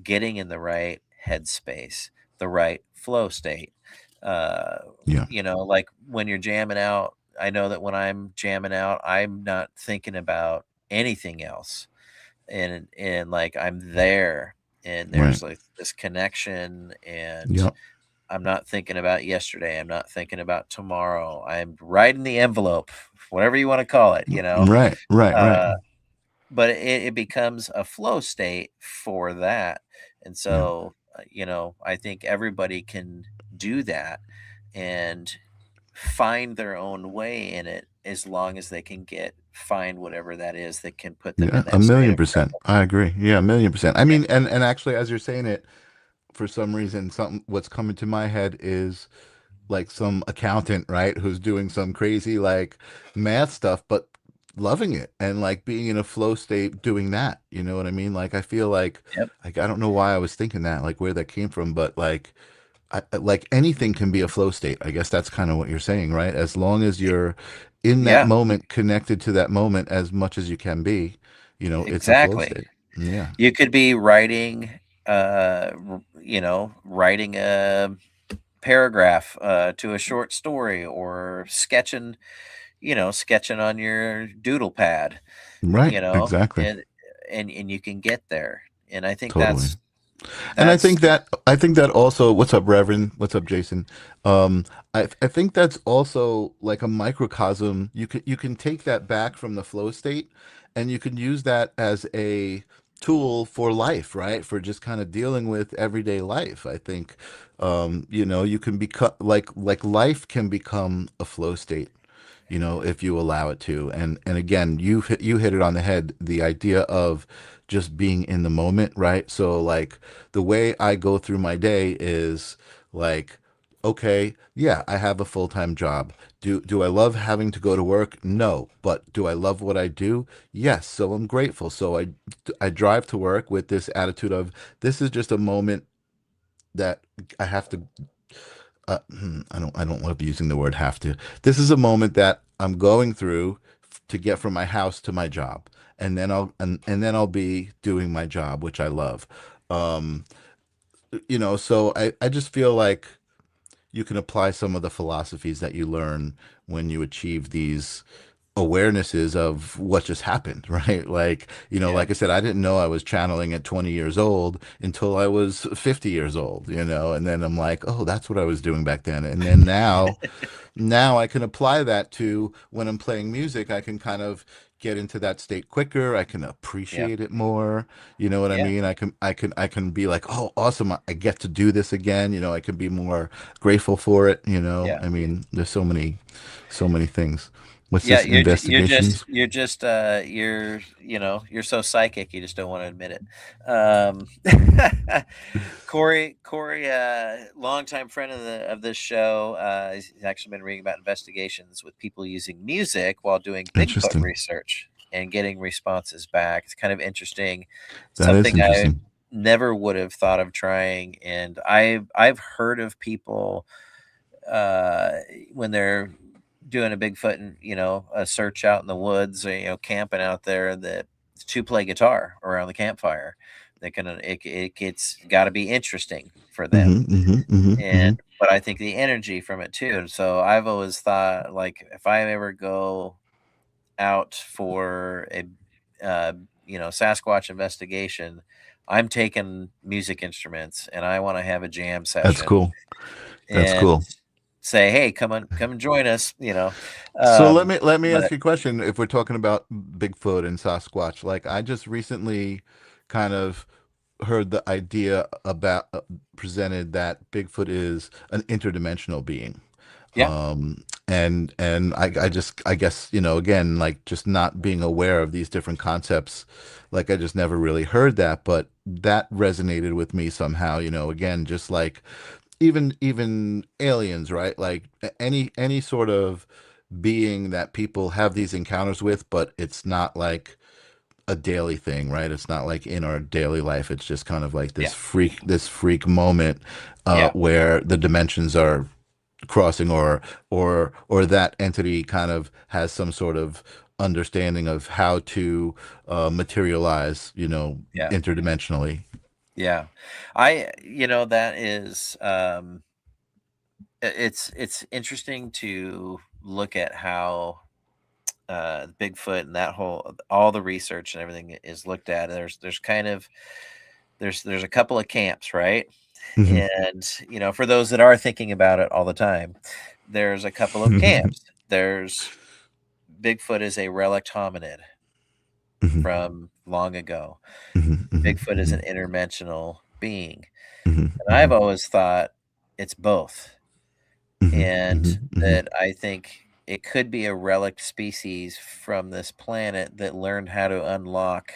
getting in the right headspace, the right flow state. Uh, Yeah. like when you're jamming out, I know that when I'm jamming out, I'm not thinking about anything else. And like I'm there and Right. there's like this connection and Yep. I'm not thinking about yesterday. I'm not thinking about tomorrow. I'm writing the envelope, whatever you want to call it. Right. Right. Right. Uh, but it becomes a flow state for that. And Yeah. so, I think everybody can do that and find their own way in it as long as they can find whatever that is that can put them Yeah, in a that state million of percent. presence. I agree. Yeah, 1,000,000%. I Yeah. mean, and actually, as you're saying it, for some reason, something what's coming to my head is like some accountant, right, who's doing some crazy like math stuff, but loving it and like being in a flow state doing that. You know what I mean? Like I feel Yep. like I don't know why I was thinking that, like where that came from, but like anything can be a flow state. I guess that's kind of what you're saying, right? As long as you're in that Yeah, moment, connected to that moment as much as you can be, it's a flow exactly. state. Yeah. You could be writing, writing paragraph to a short story, or sketching on your doodle pad, Right. Exactly. and you can get there. And I think Totally. And that's I think that also, what's up, Reverend? What's up, Jason? Um, I think that's also like a microcosm. You can take that back from the flow state, and you can use that as a tool for life, right? For just kind of dealing with everyday life. I think, you can become like life can become a flow state, if you allow it to. And again, you hit it on the head, the idea of just being in the moment, right? So like the way I go through my day is like, okay, yeah, I have a full-time job. Do I love having to go to work? No. But do I love what I do? Yes. So I'm grateful. So I drive to work with this attitude of, this is just a moment that I have to I don't love using the word have to. This is a moment that I'm going through to get from my house to my job. And then I'll be doing my job, which I love. Um, so I just feel like you can apply some of the philosophies that you learn when you achieve these awarenesses of what just happened, right? Like, yeah, like I said, I didn't know I was channeling at 20 years old until I was 50 years old, and then I'm like, oh, that's what I was doing back then. And then now I can apply that to when I'm playing music. I can kind of get into that state quicker. I can yeah, appreciate it more. You know what I yeah, mean? I can be like, oh, awesome! I get to do this again. I can be more grateful for it. yeah. I mean, there's so many things. What's Yeah, this, investigations? you're so psychic, you just don't want to admit it. Corey, longtime friend of this show, he's actually been reading about investigations with people using music while doing Bigfoot Interesting. research and getting responses back. It's kind of interesting, That is something I interesting. never would have thought of trying. And I've heard of people uh, when they're doing a Bigfoot and a search out in the woods, or camping out there, that to play guitar around the campfire. It's got to be interesting for them. And but I think the energy from it too. And so I've always thought, like, if I ever go out for a Sasquatch investigation, I'm taking music instruments and I want to have a jam That's session cool. That's and cool. say, "Hey, come and join us." So Um, let me but ask you a question. If we're talking about Bigfoot and Sasquatch, like I just recently kind of heard the idea about presented that Bigfoot is an interdimensional being. yeah, And I guess, again, like just not being aware of these different concepts, like I just never really heard that, but that resonated with me somehow, again, just like even aliens, right? Like any sort of being that people have these encounters with, but it's not like a daily thing, right? It's not like in our daily life. It's just kind of like yeah, this freak moment yeah, where the dimensions are crossing, or that entity kind of has some sort of understanding of how to materialize, yeah, interdimensionally. yeah. That is, it's interesting to look at how Bigfoot and that whole all the research and everything is looked at. There's kind of there's a couple of camps, right? Hmm. And for those that are thinking about it all the time, there's a couple of Hmm. camps. There's Bigfoot is a relict hominid Hmm. from long ago. Hmm. Bigfoot is Hmm. an interdimensional being. And I've Hmm. always thought it's both. Hmm. And Hmm. Hmm. that I think it could be a relict species from this planet that learned how to unlock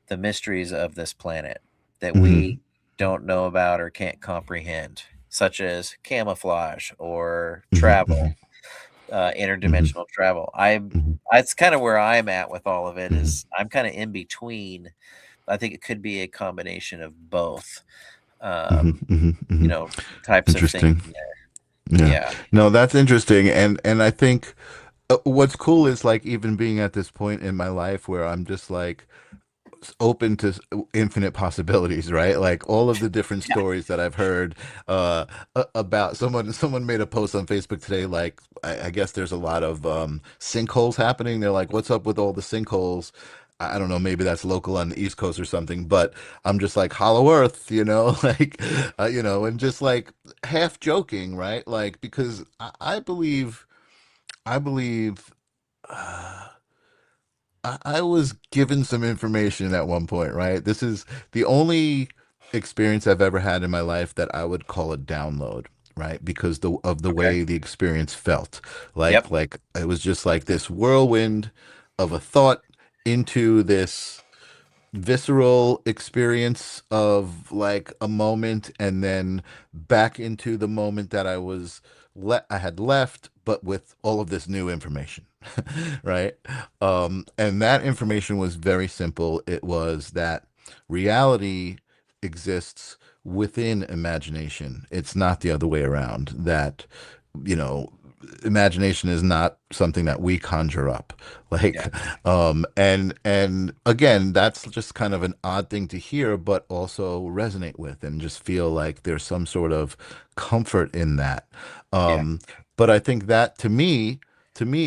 the mysteries of this planet that we Hmm. don't know about or can't comprehend, such as camouflage or Hmm. travel, interdimensional travel. That's kind of where I'm at with all of it. Hmm. Is I'm kind of in between. I think it could be a combination of both, Hmm. um, Hmm. you Hmm. know, types of things Interesting. in there. Yeah. Yeah, No, that's interesting. And I think what's cool is like even being at this point in my life where I'm just like, open to infinite possibilities, right? Like all of the different Yeah. stories that I've heard about someone made a post on Facebook today, like I guess there's a lot of sinkholes happening. They're like, what's up with all the sinkholes? I don't know, maybe that's local on the East Coast or something, but I'm just like hollow earth, like and just like half joking, right? Like because I believe uh, I was given some information at one point, right? This is the only experience I've ever had in my life that I would call a download, right? Because of the Okay. way the experience felt. Yep. Like it was just like this whirlwind of a thought into this visceral experience of like a moment and then back into the moment that I had left, but with all of this new information. Right. And that information was very simple. It was that reality exists within imagination. It's not the other way around. That, you know, imagination is not something that we conjure up. Like, Yeah. and again, that's just kind of an odd thing to hear, but also resonate with and just feel like there's some sort of comfort in that. Yeah. Um, but I think that to me,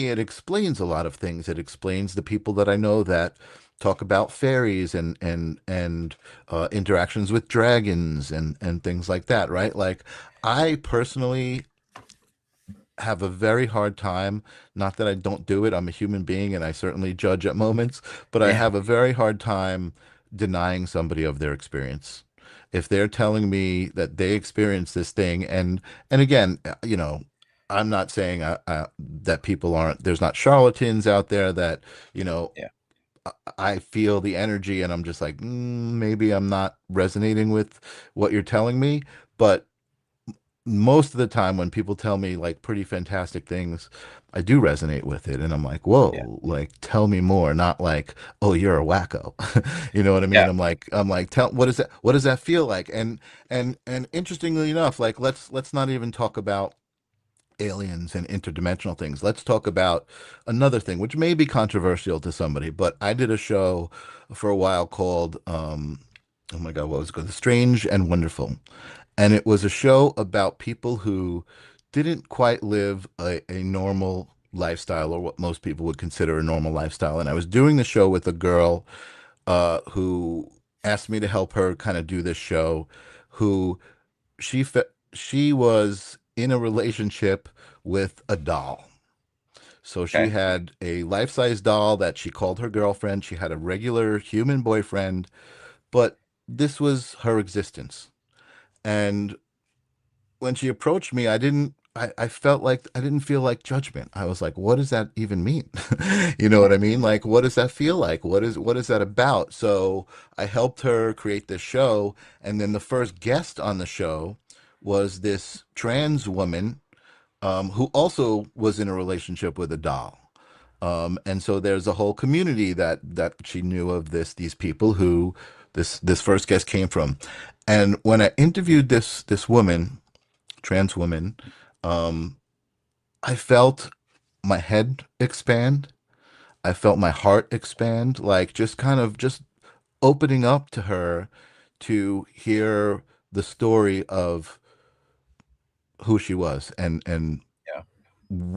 it explains a lot of things. It explains the people that I know that talk about fairies and interactions with dragons and things like that, right? Like I personally have a very hard time, not that I don't do it, I'm a human being and I certainly judge at moments, but I Yeah. have a very hard time denying somebody of their experience. If they're telling me that they experienced this thing, and again, I'm not saying that people aren't, there's not charlatans out there that, you know, Yeah. I feel the energy and I'm just like, maybe I'm not resonating with what you're telling me. But most of the time when people tell me like pretty fantastic things, I do resonate with it. And I'm like, Yeah. whoa, like tell me more, not like, oh, you're a wacko. You know what I mean? Yeah. I'm like, tell what does that feel like? And interestingly enough, like let's not even talk about aliens and interdimensional things. Let's talk about another thing, which may be controversial to somebody, but I did a show for a while called oh my God, what was it called? Strange and Wonderful. And it was a show about people who didn't quite live a normal lifestyle or what most people would consider a normal lifestyle. And I was doing the show with a girl who asked me to help her kind of do this show, who she was in a relationship with a doll. So she Okay. had a life-size doll that she called her girlfriend. She had a regular human boyfriend, but this was her existence. And when she approached me, I felt like I didn't feel like judgment. I was like, what does that even mean? You know what I mean? Like, what does that feel like? What is that about? So I helped her create this show, and then the first guest on the show was this trans woman who also was in a relationship with a doll. And so there's a whole community that she knew of these people who this first guest came from. And when I interviewed this woman, trans woman, um, I felt my head expand. I felt my heart expand, like just kind of just opening up to her to hear the story of who she was and Yeah.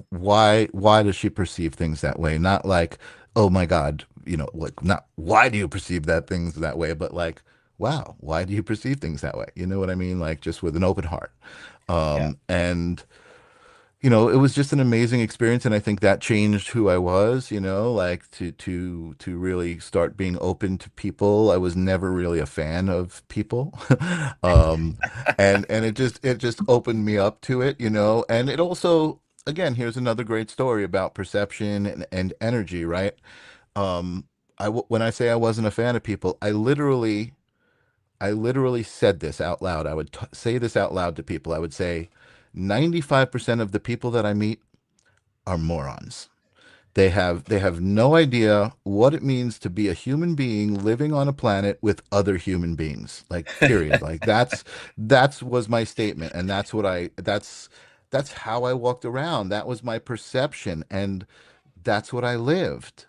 why does she perceive things that way? Not like, oh my God, like not why do you perceive that things that way, but like, wow, why do you perceive things that way? You know what I mean? Like just with an open heart. Yeah. And it was just an amazing experience, and I think that changed who I was, like to really start being open to people. I was never really a fan of people. Um, and it just opened me up to it, and it also, again, here's another great story about perception and energy, right? When I say I wasn't a fan of people, I literally said this out loud. I would say this out loud to people. I would say 95% of the people that I meet are morons. They have no idea what it means to be a human being living on a planet with other human beings. Like period. Like that's was my statement, and that's how I walked around. That was my perception, and that's what I lived.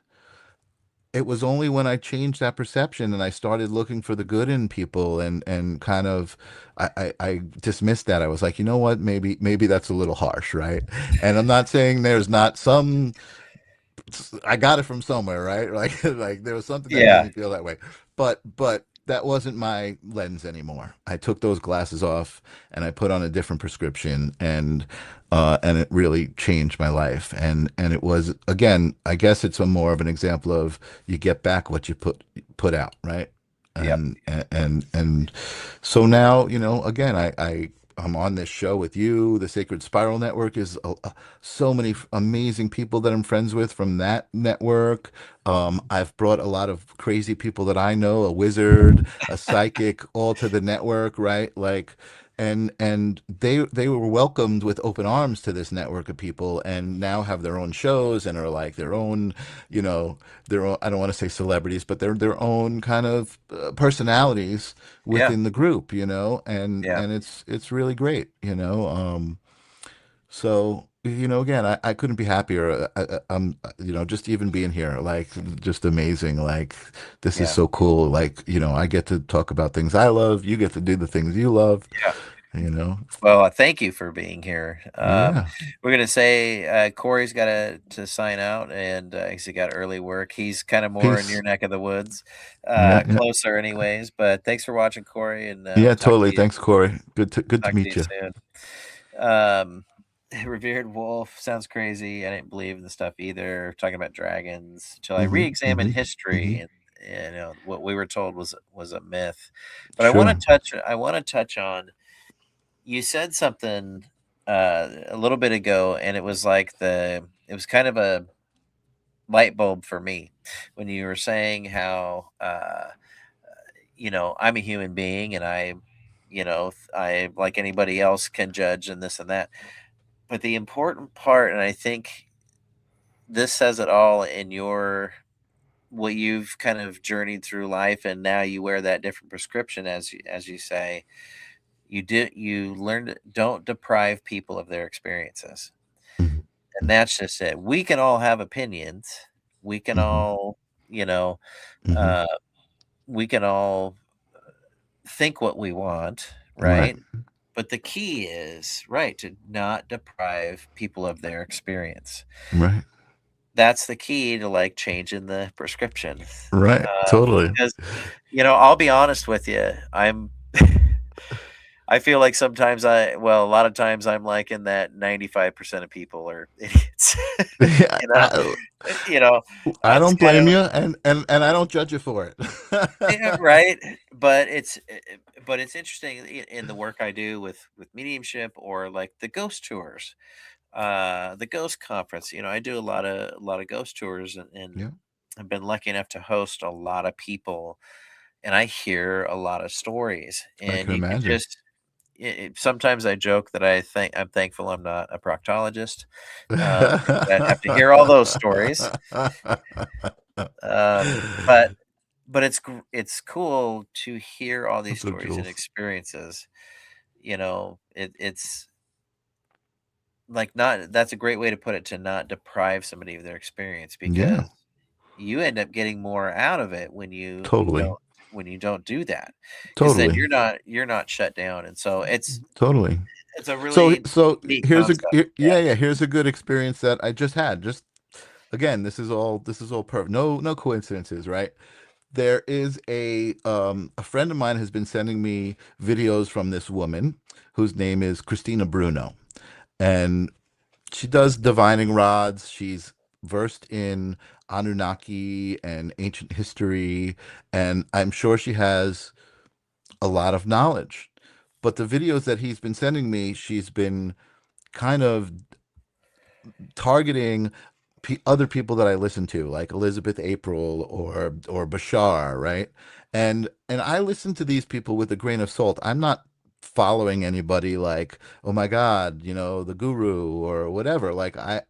it was only when I changed that perception and I started looking for the good in people and kind of I dismissed that. I was like, you know what, maybe that's a little harsh, right? And I'm not saying there's not some, I got it from somewhere, right? Like there was something that made Yeah. me feel that way. But that wasn't my lens anymore. I took those glasses off and I put on a different prescription, and it really changed my life. And it was, again, I guess it's a more of an example of you get back what you put out, right? Yep. And so now, again, I'm on this show with you. The Sacred Spiral Network is so many amazing people that I'm friends with from that network. I've brought a lot of crazy people that I know, a wizard, a psychic, all to the network, right? Like, and they were welcomed with open arms to this network of people, and now have their own shows and are like their own, you know, their own. I don't want to say celebrities, but they're their own kind of personalities Yeah. within the group, Yeah. and it's really great. So, again, I couldn't be happier. I'm, just even being here, like, just amazing. Like, this is Yeah. so cool. Like, I get to talk about things I love. You get to do the things you love, Yeah. you know? Well, thank you for being here. Yeah. We're gonna say Corey's got to sign out, and 'cause he got early work. He's kind of more in your Peace. neck of the woods, Yeah. Yeah. closer, anyways. But thanks for watching, Corey, and Yeah, we'll totally. Thanks, Corey. Good to talk to you meet you. soon. Um, Revered Wolf sounds crazy. I didn't believe in the stuff either. Talking about dragons until I Hmm. re-examined Hmm. history, Hmm. and what we were told was a myth. But Sure. I want to touch on, you said something a little bit ago, and it was like it was kind of a light bulb for me when you were saying how I'm a human being, and I, like anybody else, can judge and this and that. But the important part, and I think this says it all in what you've kind of journeyed through life, and now you wear that different prescription, as you say. You learn, don't deprive people of their experiences. Hmm. And that's just it. We can all have opinions. We can Hmm. all, you know, Hmm. uh, we can all think what we want, Right. right? But the key is, right, to not deprive people of their experience. Right. That's the key to, like, changing the prescription. Right. Totally. Because, I'll be honest with you, I feel like a lot of times I'm like in that 95% of people are idiots. Yeah. You know? You know, I that's don't kind blame of, you, and I don't judge you for yeah, it. right. But it's interesting in the work I do with mediumship, or like the ghost tours, the ghost conference. I do a lot of ghost tours, and Yeah, I've been lucky enough to host a lot of people, and I hear a lot of stories, I and can you can imagine. just sometimes I joke that I'm thankful I'm not a proctologist, because I'd have to hear all those stories. But it's cool to hear all these So stories and Jules. experiences. It's like, not that's a great way to put it, to not deprive somebody of their experience, Yeah, because you end up getting more out of it totally, when you don't do that, because then totally, you're not shut down, and so totally. it's a So, really so neat here's concept. yeah, yeah. Here's a good experience that I just had. Just again, this is all perfect. No coincidences, right? There is a friend of mine has been sending me videos from this woman whose name is Christina Bruno, and she does divining rods. She's versed in Anunnaki and ancient history, and I'm sure she has a lot of knowledge. But the videos that he's been sending me, she's been kind of targeting other people that I listen to, like Elizabeth April or Bashar, right? And I listen to these people with a grain of salt. I'm not following anybody like, oh my God, the guru or whatever. Like I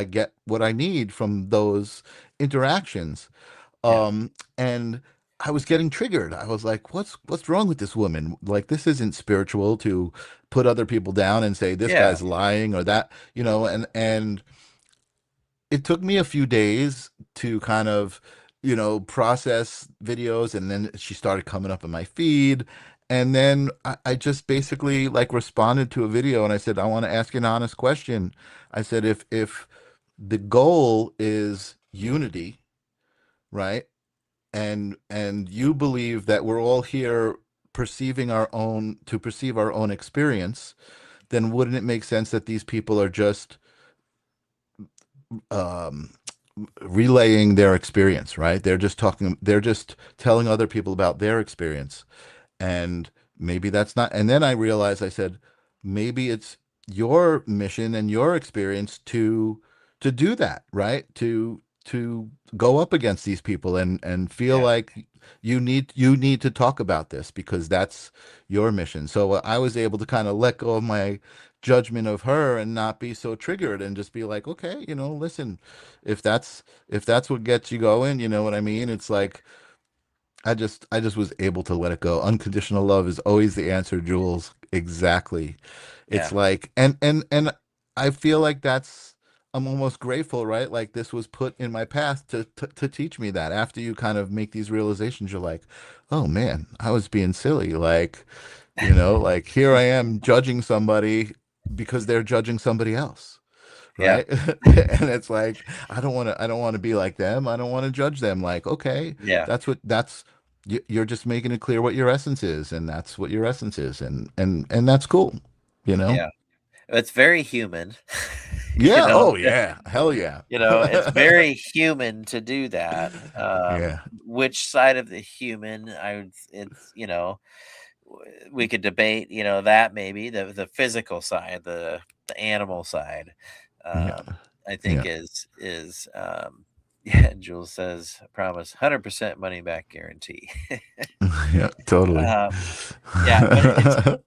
get what I need from those interactions. Yeah, And I was getting triggered. I was like, what's wrong with this woman? Like, this isn't spiritual to put other people down and say this yeah, guy's lying or that, and it took me a few days to kind of, process videos, and then she started coming up in my feed. And then I just basically like responded to a video and I said, I want to ask you an honest question. I said, if the goal is unity, right? And you believe that we're all here perceive our own experience, then wouldn't it make sense that these people are just um relaying their experience, right? They're just telling other people about their experience. And maybe that's not. And then I realized, I said, maybe it's your mission and your experience to do that, right? To go up against these people and feel Yeah. like you need to talk about this because that's your mission. So I was able to kind of let go of my judgment of her and not be so triggered and just be like, okay, listen, if that's what gets you going, you know what I mean? It's like I just was able to let it go. Unconditional love is always the answer, Jules. Exactly. It's Yeah. like, and I feel like I'm almost grateful, right? Like this was put in my path to teach me that. After you kind of make these realizations, you're like, oh man, I was being silly. Like, like here I am judging somebody because they're judging somebody else, Yeah. right? And it's like I don't want to be like them. I don't want to judge them. Like, okay, Yeah. you're just making it clear what your essence is, and that's what your essence is, and that's cool, you know? Yeah. It's very human. you Yeah, know, oh yeah, hell yeah. it's very human to do that. Yeah, Which side of the human I would it's, we could debate, that maybe the physical side, the animal side, yeah, I think yeah. is yeah, Jules says, promise 100% money back guarantee. Yeah, totally. um, yeah, but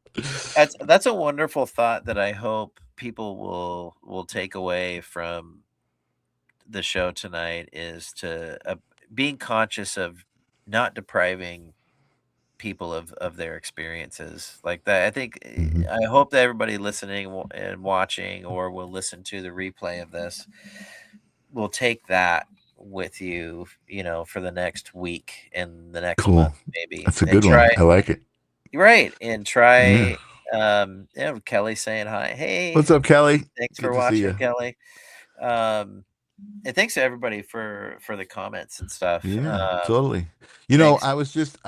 that's a wonderful thought that I hope people will take away from the show tonight is to being conscious of not depriving people of their experiences like that. I think Mhm. I hope that everybody listening and watching or will listen to the replay of this will take that with you, for the next week and the next Cool. month maybe, That's a and good one. try. I like it. Right, and Yeah. try. Kelly saying hi. Hey, What's up, Kelly? thanks for Good to see watching, you. Kelly. Um, and thanks to everybody for the comments and stuff. Yeah, totally. Thanks. I was just,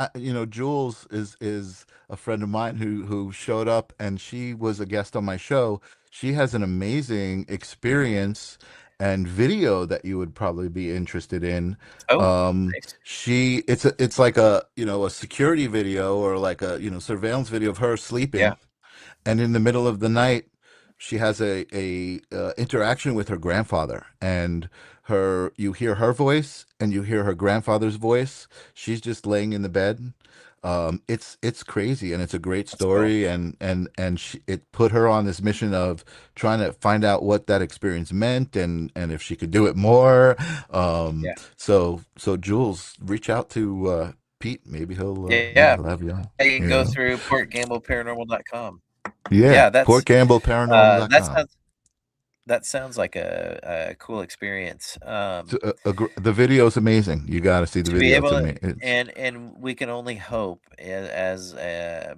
Jules is a friend of mine who showed up, and she was a guest on my show. She has an amazing experience and video that you would probably be interested in. Oh, Um, nice. it's like a security video or like a, surveillance video of her Yeah. sleeping, and in the middle of the night she has a interaction with her grandfather, and her you hear her voice and you hear her grandfather's voice. She's just laying in the bed. It's crazy, and it's a great That's cool. story, and it put her on this mission of trying to find out what that experience meant, and if she could do it more. Yeah. So Jules, reach out to Pete. Maybe Yeah. he'll have you on, You can you go know. through portgambleparanormal.com. Yeah, Yeah, that portgambleparanormal.com. sounds like a cool experience. The video is amazing. You got to see the To be video. It's able to, amazing. It's and we can only hope as a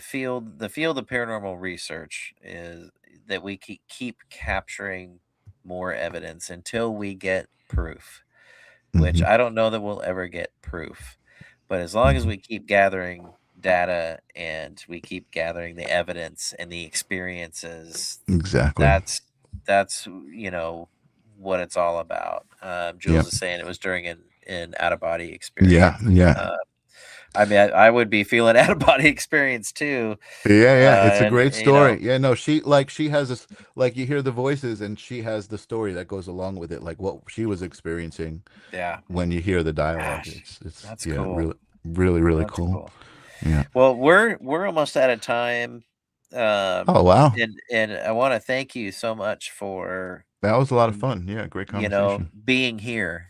field, the field of paranormal research is that we keep capturing more evidence until we get proof, which mhm, I don't know that we'll ever get proof. But as long as mhm. we keep gathering data and we keep gathering the evidence and the experiences, Exactly. that's what it's all about. Yeah. Jules is saying it was during an out of body Yeah. experience. Yeah. Uh, I mean, I would be feeling out of body experience too, Yeah, yeah, it's a and great story. Yeah, no, she has this, like you hear the voices and she has the story that goes along with it, like what she was experiencing yeah, when you hear the dialogue. gosh, It's that's yeah, cool. really really really That's cool. cool. Yeah. Well, we're almost out of time, Oh wow. and I want to thank you so much for That was a lot of fun. Yeah, great conversation. being here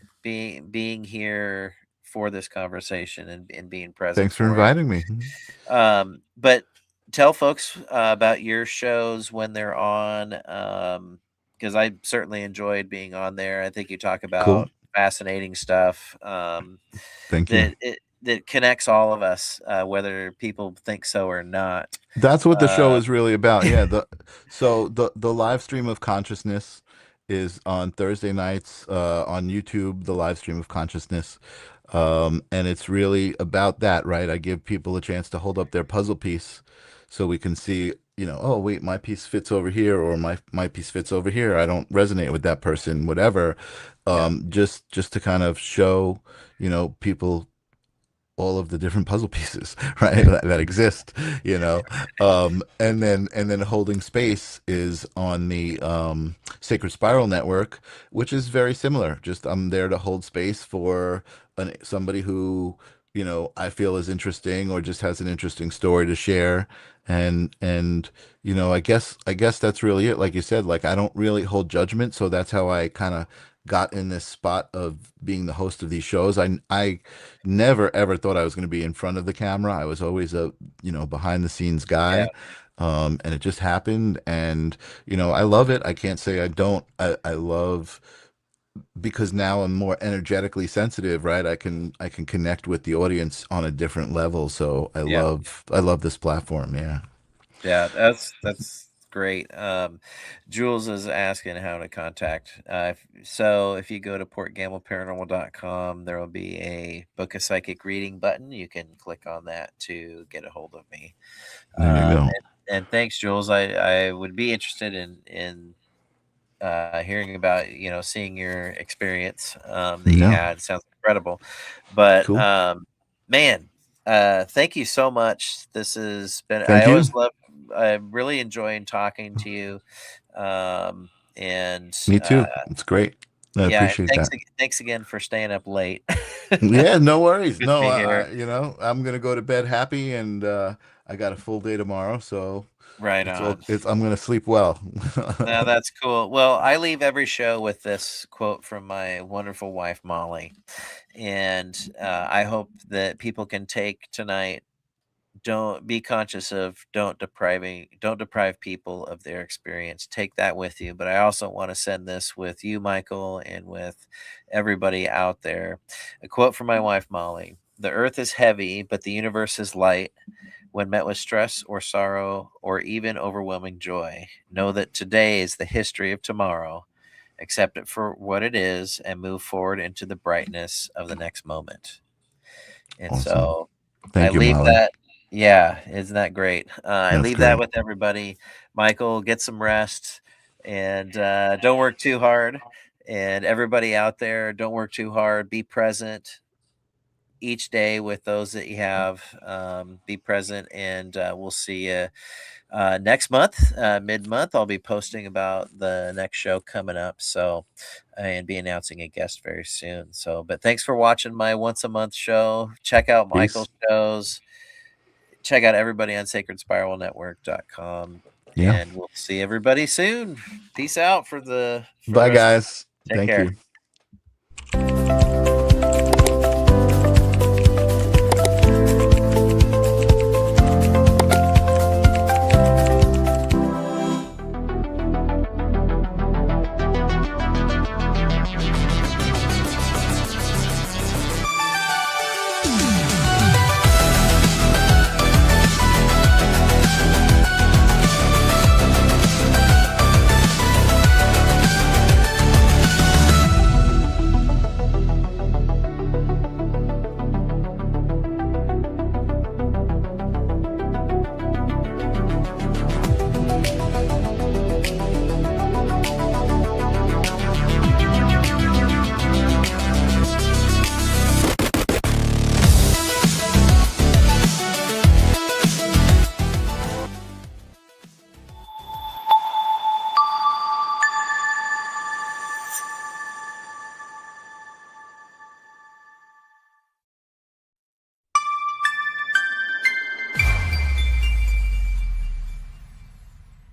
for this conversation and being present Thanks for for it. inviting me. But tell folks about your shows when they're on, because I certainly enjoyed being on there. I think you talk Cool. about fascinating stuff. Thank you. That connects all of us, whether people think so or not. That's what the show Uh, is really about. Yeah. The live stream of consciousness is on Thursday nights on YouTube. The live stream of consciousness, and it's really about that, right? I give people a chance to hold up their puzzle piece, so we can see, oh wait, my piece fits over here, or my piece fits over here. I don't resonate with that person, whatever. yeah, Just to kind of show, people all of the different puzzle pieces, right, that exist, and then holding space is on the Sacred Spiral Network, which is very similar. Just I'm there to hold space for somebody who I feel is interesting, or just has an interesting story to share. And I guess that's really it. Like you said, like, I don't really hold judgment, so that's how I kind of got in this spot of being the host of these shows. I never ever thought I was going to be in front of the camera. I was always a, behind the scenes yeah, guy. And it just happened. And, I love it. I can't say I don't. I love, because now I'm more energetically sensitive, right? I can connect with the audience on a different level. So I yeah. love this platform. Yeah. Yeah, that's great. Jules is asking how to contact. So if you go to portgambleparanormal.com, there will be a book a psychic reading button. You can click on that to get a hold of me. There you go. And thanks, Jules. I would be interested in hearing about, seeing your experience that you Yeah. had. Sounds incredible. But Cool. man, thank you so much. This has been, I Thank you. always love, I'm really enjoying talking to you. And Me too. It's great. I yeah, and appreciate that. thanks again for staying up late Yeah, no worries. with No, me here. I'm gonna go to bed happy, and I got a full day tomorrow, so Right on. I'm gonna sleep well. No, that's cool. Well, I leave every show with this quote from my wonderful wife, Molly. And I hope that people can take tonight, don't be conscious of don't deprive people of their experience. Take that with you. But I also want to send this with you, Michael, and with everybody out there. A quote from my wife, Molly: "The earth is heavy, but the universe is light. When met with stress or sorrow or even overwhelming joy, know that today is the history of tomorrow. Accept it for what it is and move forward into the brightness of the next moment." And Awesome. so I Thank you, leave Molly. that. Yeah, isn't that great? I That's leave that great. with everybody. Michael, get some rest and don't work too hard. And everybody out there, don't work too hard. Be present each day with those that you have. Be present, and we'll see you next month, mid month. I'll be posting about the next show coming up. So, and be announcing a guest very soon. So, but thanks for watching my once a month show. Check out Peace. Michael's shows. Check out everybody on sacredspiralnetwork.com. Yeah. And we'll see everybody soon. Peace out for the Bye, rest of the guys. Take Thank care. you.